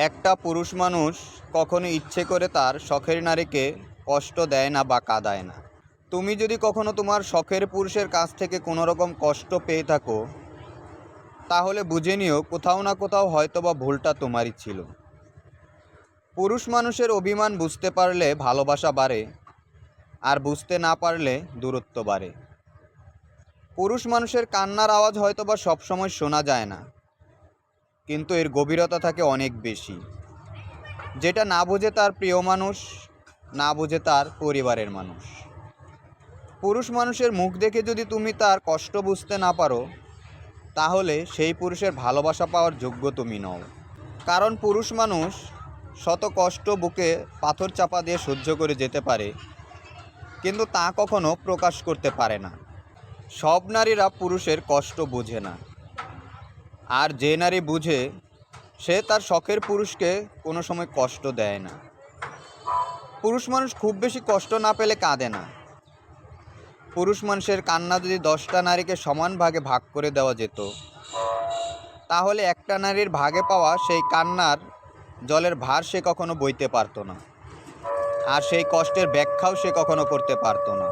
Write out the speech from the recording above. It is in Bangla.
একটা পুরুষ মানুষ কখনো ইচ্ছে করে তার শখের নারীকে কষ্ট দেয় না বা কাঁদায় না। তুমি যদি কখনো তোমার শখের পুরুষের কাছ থেকে কোনো রকম কষ্ট পেয়ে থাকো, তাহলে বুঝে নিও কোথাও না কোথাও হয়তোবা ভুলটা তোমারই ছিল। পুরুষ মানুষের অভিমান বুঝতে পারলে ভালোবাসা বাড়ে, আর বুঝতে না পারলে দূরত্ব বাড়ে। পুরুষ মানুষের কান্নার আওয়াজ হয়তোবা সবসময় শোনা যায় না, কিন্তু এর গভীরতা থাকে অনেক বেশি। যেটা না বোঝে তার প্রিয় মানুষ, না বোঝে তার পরিবারের মানুষ। পুরুষ মানুষের মুখ দেখে যদি তুমি তার কষ্ট বুঝতে না পারো, তাহলে সেই পুরুষের ভালোবাসা পাওয়ার যোগ্য তুমি নও। কারণ পুরুষ মানুষ শত কষ্ট বুকে পাথর চাপা দিয়ে সহ্য করে যেতে পারে, কিন্তু তা কখনো প্রকাশ করতে পারে না। সব নারীরা পুরুষের কষ্ট বোঝে না, আর যে নারী বুঝে সে তার শখের পুরুষকে কোনো সময় কষ্ট দেয় না। পুরুষ মানুষ খুব বেশি কষ্ট না পেলে কাঁদে না। পুরুষ মানুষের কান্না যদি 10টা নারীকে সমান ভাগে ভাগ করে দেওয়া যেত, তাহলে একটা নারীর ভাগে পাওয়া সেই কান্নার জলের ভার সে কখনো বইতে পারতো না, আর সেই কষ্টের ব্যাখ্যাও সে কখনো করতে পারতো না।